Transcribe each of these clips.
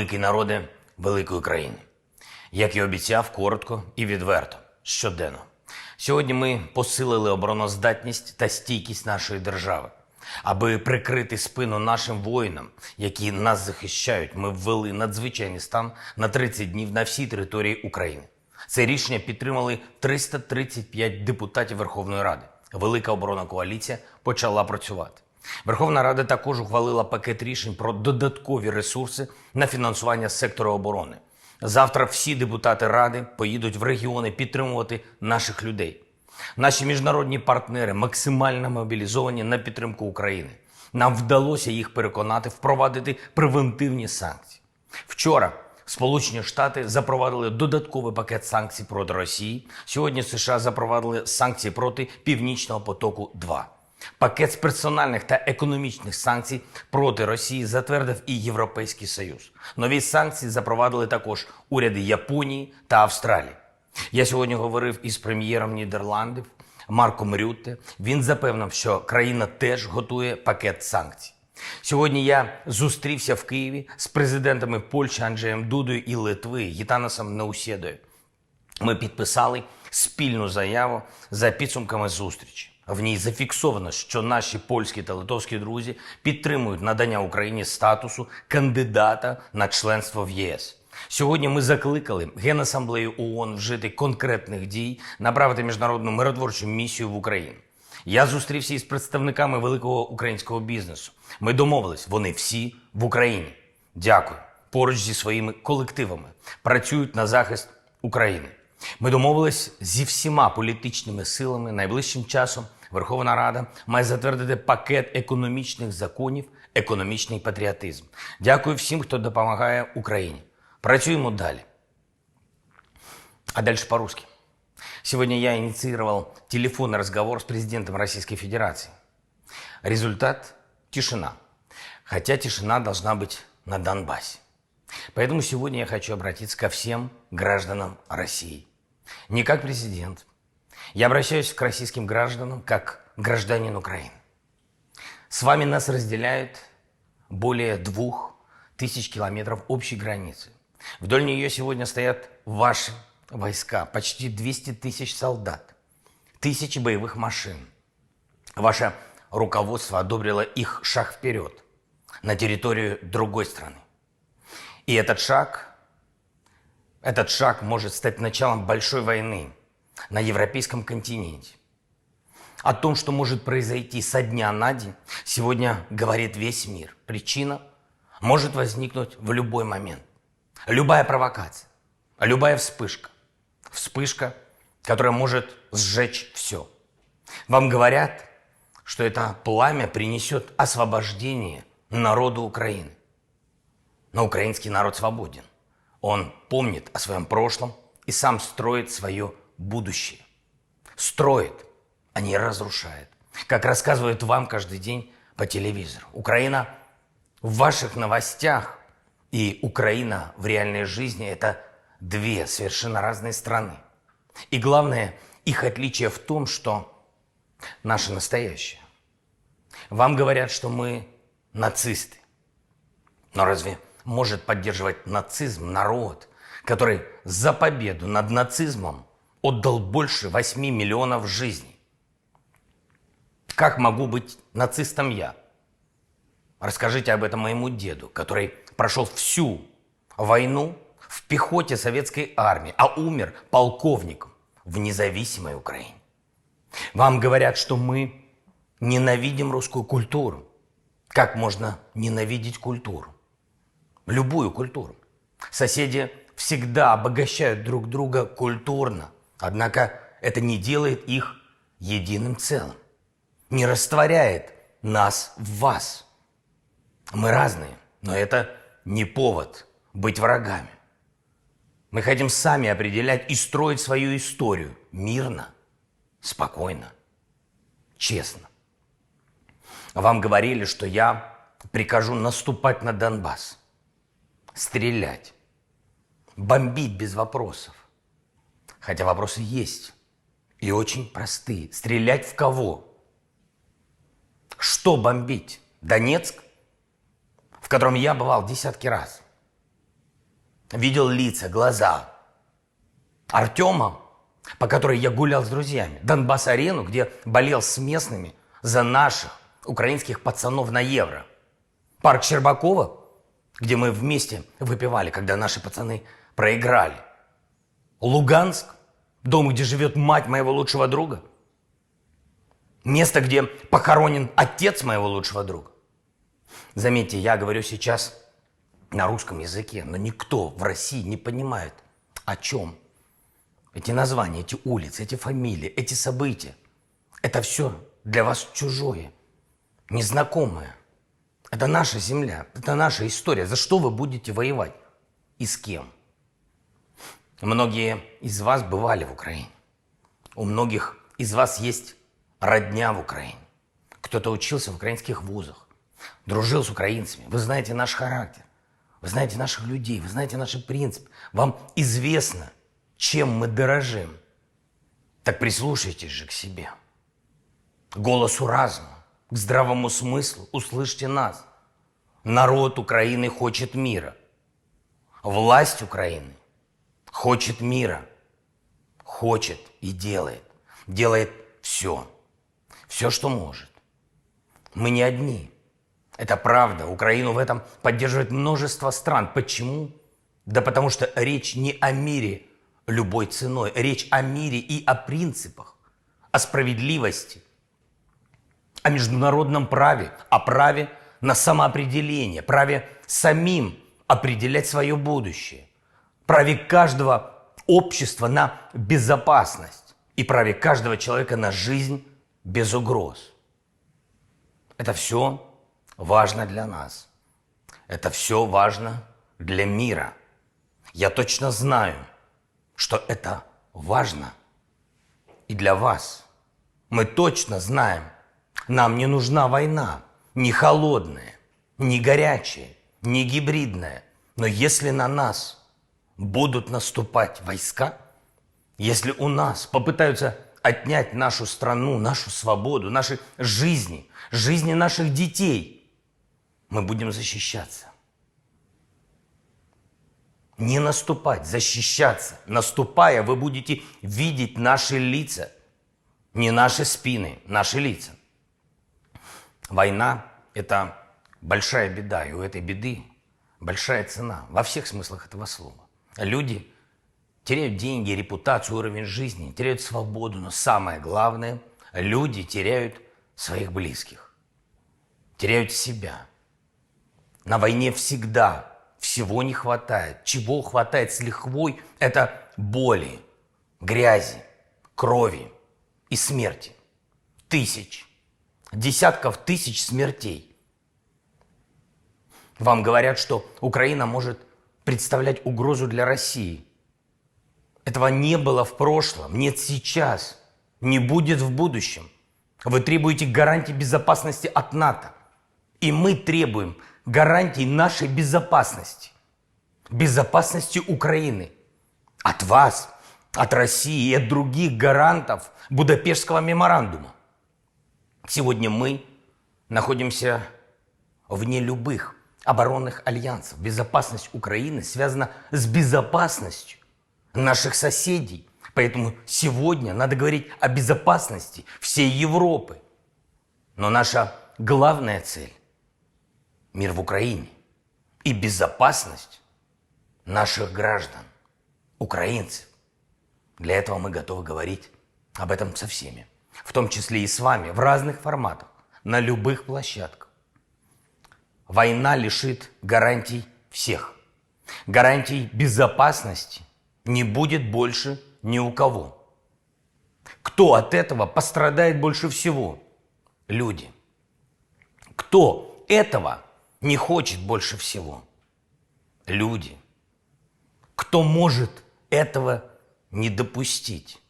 великий народе великої країни. Як і обіцяв, коротко і відверто, щоденно. Сьогодні ми посилили обороноздатність та стійкість нашої держави. Аби прикрити спину нашим воїнам, які нас захищають, ми ввели надзвичайний стан на 30 днів на всій території України. Це рішення підтримали 335 депутатів Верховної Ради. Велика оборонна коаліція почала працювати. Верховна Рада також ухвалила пакет рішень про додаткові ресурси на фінансування сектору оборони. Завтра всі депутати Ради поїдуть в регіони підтримувати наших людей. Наші міжнародні партнери максимально мобілізовані на підтримку України. Нам вдалося їх переконати впровадити превентивні санкції. Вчора Сполучені Штати запровадили додатковий пакет санкцій проти Росії. Сьогодні США запровадили санкції проти Північного потоку-2. Пакет з персональних та економічних санкцій проти Росії затвердив і Європейський Союз. Нові санкції запровадили також уряди Японії та Австралії. Я сьогодні говорив із прем'єром Нідерландів Марком Рютте. Він запевнив, що країна теж готує пакет санкцій. Сьогодні я зустрівся в Києві з президентами Польщі Анджеєм Дудою і Литви Гітанасом Наусєдою. Ми підписали спільну заяву за підсумками зустрічі. В ній зафіксовано, що наші польські та литовські друзі підтримують надання Україні статусу кандидата на членство в ЄС. Сьогодні ми закликали Генасамблею ООН вжити конкретних дій, направити міжнародну миротворчу місію в Україну. Я зустрівся із представниками великого українського бізнесу. Ми домовились, вони всі в Україні. Дякую. Поруч зі своїми колективами працюють на захист України. Ми домовились зі всіма політичними силами. Найближчим часом Верховна Рада має затвердити пакет економічних законів, економічний патріотизм. Дякую всім, хто допомагає Україні. Працюємо далі. А дальше по-русски. Сегодня я инициировал телефонный разговор с президентом Российской Федерации. Результат – тишина. Хотя тишина должна быть на Донбассе. Поэтому сегодня я хочу обратиться ко всем гражданам России. Не как президент. Я обращаюсь к российским гражданам как гражданин Украины. С вами нас разделяет более 2000 километров общей границы. Вдоль нее сегодня стоят ваши войска, почти 200 тысяч солдат, тысячи боевых машин. Ваше руководство одобрило их шаг вперед на территорию другой страны. И этот шаг может стать началом большой войны на европейском континенте. О том, что может произойти со дня на день, сегодня говорит весь мир. Причина может возникнуть в любой момент. Любая провокация, любая вспышка. Вспышка, которая может сжечь все. Вам говорят, что это пламя принесет освобождение народу Украины. Но украинский народ свободен. Он помнит о своем прошлом и сам строит свое будущее. Строит, а не разрушает. Как рассказывают вам каждый день по телевизору. Украина в ваших новостях и Украина в реальной жизни – это две совершенно разные страны. И главное, их отличие в том, что наше настоящее. Вам говорят, что мы нацисты. Но разве может поддерживать нацизм народ, который за победу над нацизмом отдал больше 8 миллионов жизней? Как могу быть нацистом я? Расскажите об этом моему деду, который прошел всю войну в пехоте советской армии, а умер полковником в независимой Украине. Вам говорят, что мы ненавидим русскую культуру. Как можно ненавидеть культуру? Любую культуру. Соседи всегда обогащают друг друга культурно, однако это не делает их единым целым, не растворяет нас в вас. Мы разные, но это не повод быть врагами. Мы хотим сами определять и строить свою историю мирно, спокойно, честно. Вам говорили, что я прикажу наступать на Донбасс, стрелять, бомбить без вопросов. Хотя вопросы есть и очень простые. Стрелять в кого? Что бомбить? Донецк, в котором я бывал десятки раз. видел лица, глаза Артема, по которой я гулял с друзьями, Донбасс-арену, где болел с местными за наших украинских пацанов на Евро, парк Щербакова, где мы вместе выпивали, когда наши пацаны проиграли, Луганск, дом, где живет мать моего лучшего друга, место, где похоронен отец моего лучшего друга. Заметьте, я говорю сейчас на русском языке, но никто в России не понимает, о чем эти названия, эти улицы, эти фамилии, эти события. Это все для вас чужое, незнакомое. Это наша земля, это наша история. За что вы будете воевать и с кем? Многие из вас бывали в Украине. У многих из вас есть родня в Украине. Кто-то учился в украинских вузах, дружил с украинцами. Вы знаете наш характер, вы знаете наших людей, вы знаете наши принципы. Вам известно, чем мы дорожим. Так прислушайтесь же к себе, к голосу разума, к здравому смыслу. Услышьте нас. Народ Украины хочет мира. Власть Украины хочет мира. Хочет и делает. Делает все. Все, что может. Мы не одни. Это правда. Украину в этом поддерживает множество стран. Почему? Да потому что речь не о мире любой ценой. Речь о мире и о принципах, о справедливости, о международном праве, о праве на самоопределение, праве самим определять свое будущее, праве каждого общества на безопасность и праве каждого человека на жизнь без угроз. Это все важно для нас. Это все важно для мира. Я точно знаю, что это важно и для вас. Мы точно знаем, нам не нужна война, не холодная, не горячая, не гибридная. Но если на нас будут наступать войска, если у нас попытаются отнять нашу страну, нашу свободу, наши жизни, жизни наших детей, мы будем защищаться. Не наступать, защищаться. Наступая, вы будете видеть наши лица, не наши спины, наши лица. Война – это большая беда, и у этой беды большая цена во всех смыслах этого слова. Люди теряют деньги, репутацию, уровень жизни, теряют свободу, но самое главное – люди теряют своих близких, теряют себя. На войне всегда всего не хватает. Чего хватает с лихвой – это боли, грязи, крови и смерти. Тысяч, десятков тысяч смертей. Вам говорят, что Украина может представлять угрозу для России. Этого не было в прошлом, нет сейчас, не будет в будущем. Вы требуете гарантий безопасности от НАТО. И мы требуем гарантий нашей безопасности. Безопасности Украины. От вас, от России и от других гарантов Будапештского меморандума. Сегодня мы находимся вне любых оборонных альянсов. Безопасность Украины связана с безопасностью наших соседей. Поэтому сегодня надо говорить о безопасности всей Европы. Но наша главная цель – мир в Украине и безопасность наших граждан, украинцев. Для этого мы готовы говорить об этом со всеми, в том числе и с вами, в разных форматах, на любых площадках. Война лишит гарантий всех. Гарантий безопасности не будет больше ни у кого. Кто от этого пострадает больше всего? Люди. Кто этого не хочет больше всего? Люди. Кто может этого не допустить?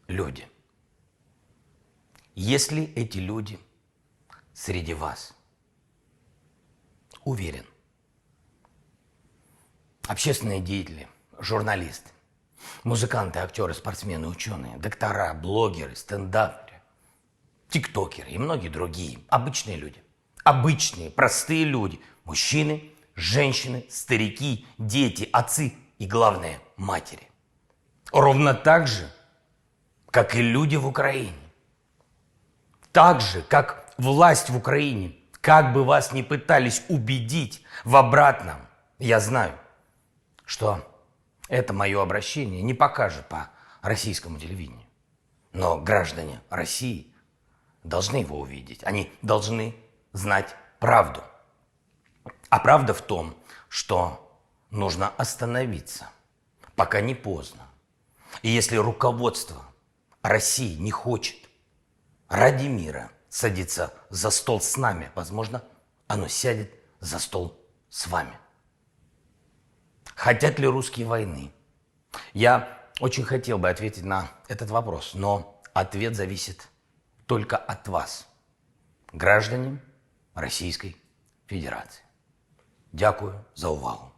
Люди. Если эти люди среди вас, уверен, общественные деятели, журналисты, музыканты, актеры, спортсмены, ученые, доктора, блогеры, стендаперы, тиктокеры и многие другие обычные люди, обычные, простые люди, мужчины, женщины, старики, дети, отцы и, главное, матери. Ровно так же, как и люди в Украине. Так же, как власть в Украине. Как бы вас ни пытались убедить в обратном, я знаю, что это мое обращение не покажет по российскому телевидению. Но граждане России должны его увидеть. Они должны знать правду. А правда в том, что нужно остановиться, пока не поздно. И если руководство России не хочет ради мира садиться за стол с нами, возможно, оно сядет за стол с вами. Хотят ли русские войны? Я очень хотел бы ответить на этот вопрос, но ответ зависит только от вас, граждане Российской Федерации. Дякую за увагу.